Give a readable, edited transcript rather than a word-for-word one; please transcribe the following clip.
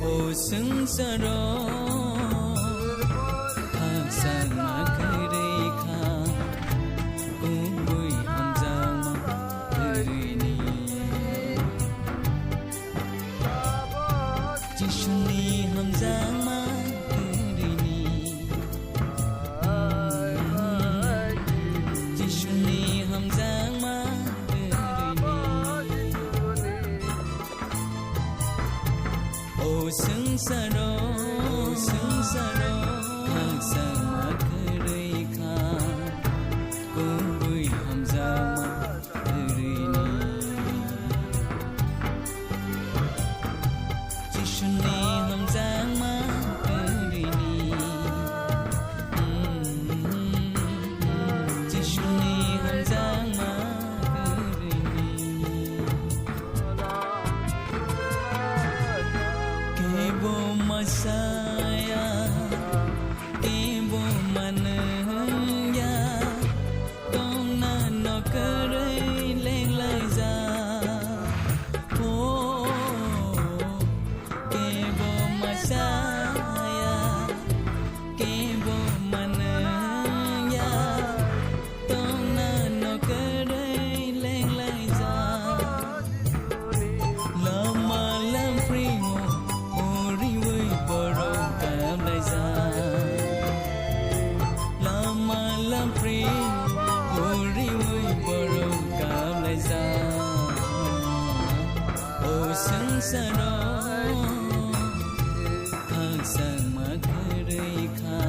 ô sưng sa ro thang sang ma khai re kha cô vui hầm giang ma thơi ni chỉ suni hầm giang ma thơi ni chỉ suni hầm giang ma sưng sa ro thang sang ma khai re kha cô vui hầm giang ma thơi ni chỉ suni hầm giang ma thơi ni chỉ suni hầm giang ma Kebo masaya, kebo manaya, con na no kare lên lại ra. Oh, kebo masaya, kebo manaya, con na no kare lên lại ra. Lama lam primo. Lama lam pri uri ui baro kam lai za o sang sa ro thang sang ma khai re kha